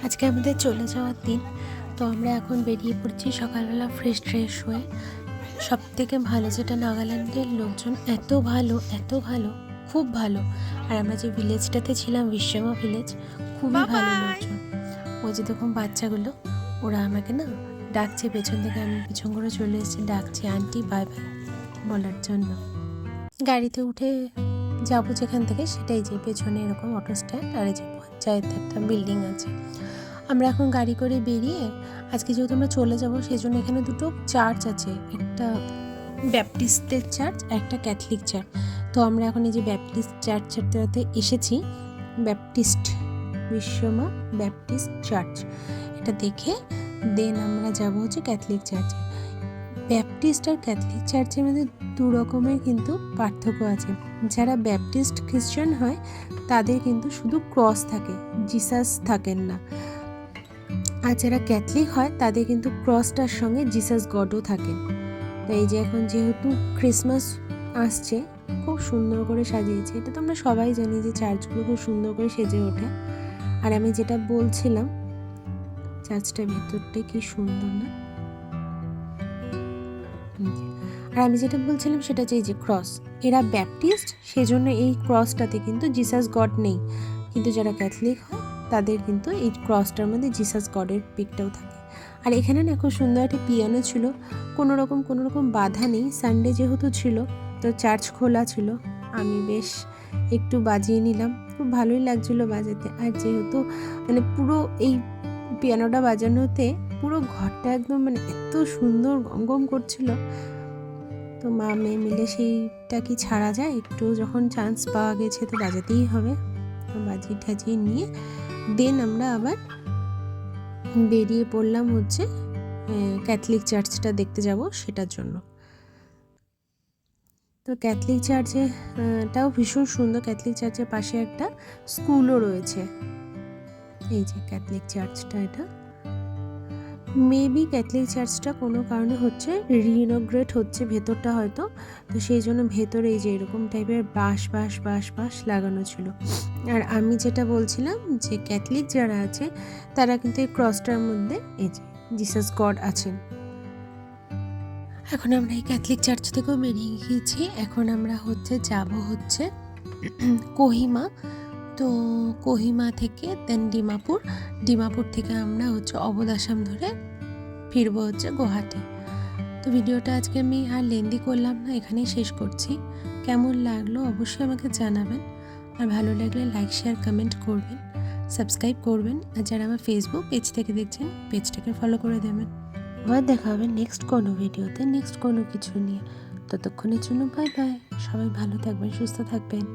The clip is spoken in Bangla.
আজকে আমাদের চলে যাওয়ার দিন। তো আমরা এখন বেরিয়ে পড়ছি সকালবেলা ফ্রেশ হয়ে। সব থেকে ভালো যেটা, নাগাল্যান্ডের লোকজন এত ভালো, খুব ভালো। আর আমরা যে ভিলেজটাতে ছিলাম, বিশ্বমা ভিলেজ, খুবই ভালো লোকজন। ওই যে দেখুন বাচ্চাগুলো, ওরা আমাকে না ডাকছে পেছন থেকে, আমি পিছন করে চলে এসেছি, ডাকছে আন্টি বাই বাই বলার জন্য। গাড়িতে উঠে যাবো যেখান থেকে, সেটাই যে পেছনে এরকম অটো স্ট্যান্ড, আর এই যে পঞ্চায়েত একটা বিল্ডিং আছে। আমরা এখন গাড়ি করে বেরিয়ে, আজকে যেহেতু আমরা চলে যাব সেই জন্য এখানে দুটো চার্চ আছে, একটা ব্যাপটিস্টের চার্চ, একটা ক্যাথলিক চার্চ। তো আমরা এখন এই যে ব্যাপটিস্ট চার্চটাতে এসেছি, ব্যাপটিস্ট বিশ্বমা ব্যাপটিস্ট চার্চ, এটা দেখে দেন আমরা যাব হচ্ছে ক্যাথলিক চার্চে। ব্যাপটিস্ট আর ক্যাথলিক চার্চের মধ্যে দু রকমের কিন্তু পার্থক্য আছে। যারা ব্যাপটিস্ট খ্রিস্টান হয় তাদের কিন্তু শুধু ক্রস থাকে, জিসাস থাকেন না। আর যারা ক্যাথলিক হয় তাদের কিন্তু ক্রসটার সঙ্গে জিসাস গডও থাকেন। তো এই যে এখন যেহেতু ক্রিসমাস আসছে, খুব সুন্দর করে সাজিয়েছে। এটা তো আমরা সবাই জানি যে চার্চগুলো খুব সুন্দর করে সেজে ওঠে। আর আমি যেটা বলছিলাম, চার্চটার ভেতরটা কি সুন্দর না। আর আমি যেটা বলছিলাম সেটা যে এই যে ক্রস, এরা ব্যাপটিস্ট, সেজন্য এই ক্রসটাতে কিন্তু জিসাস গড নেই। কিন্তু যারা ক্যাথলিক হয় তাদের কিন্তু এই ক্রসটার মধ্যে জিসাস গডের পিকটাও থাকে। আর এখানে না খুব সুন্দর একটা পিয়ানো ছিল, কোনো রকম বাধা নেই। সানডে যেহেতু ছিল, তো চার্চ খোলা ছিল, আমি বেশ একটু বাজিয়ে নিলাম, খুব ভালোই লাগছিলো বাজাতে। আর যেহেতু মানে পুরো এই পিয়ানোটা বাজানোতে পুরো ঘরটা একদম মানে এত সুন্দর গম করছিল। তো মা মেয়ে মিলে সেইটা কি ছাড়া যায়, একটু যখন চান্স পাওয়া গেছে তো বাজাতেই হবে। বাজিয়ে টাজিয়ে নিয়ে দেন আমরা আবার বেরিয়ে পড়লাম হচ্ছে ক্যাথলিক চার্চটা দেখতে যাব সেটার জন্য। তো ক্যাথলিক চার্চেটাও ভীষণ সুন্দর। ক্যাথলিক চার্চের পাশে একটা স্কুলও রয়েছে। এই যে ক্যাথলিক চার্চটা, এটা মেবি ক্যাথলিক চার্চটা কোনো কারণে হচ্ছে রিনোগ্রেট হচ্ছে ভেতরটা হয়তো, তো সেই জন্য ভেতরে এই যে এরকম টাইপের বাঁশ লাগানো ছিল। আর আমি যেটা বলছিলাম যে ক্যাথলিক যারা আছে তারা কিন্তু এই ক্রসটার মধ্যে এই যে জিসাস গড আছেন। এখন আমরা এই ক্যাথলিক চার্চ থেকেও বেরিয়ে গিয়েছি। এখন আমরা যাব হচ্ছে কোহিমা। তো কোহিমা থেকে দেন ডিমাপুর থেকে আমরা অবধ আসাম ধরে ফিরবো গুয়াহাটি। তো ভিডিওটা আজকে আমি আর লেন্দি করলাম না, এখানেই শেষ করছি। কেমন লাগলো অবশ্যই আমাকে জানাবেন, আর ভালো লাগলে লাইক শেয়ার কমেন্ট করবেন, সাবস্ক্রাইব করবেন। আর যারা আমার ফেসবুক পেজ থেকে দেখছেন, পেজটাকে ফলো করে দেবেন। আবার দেখা হবে নেক্সট কোনো ভিডিওতে, নেক্সট কোনো কিছু নিয়ে। ততক্ষণের জন্য বাই বাই। সবাই ভালো থাকবেন, সুস্থ থাকবেন।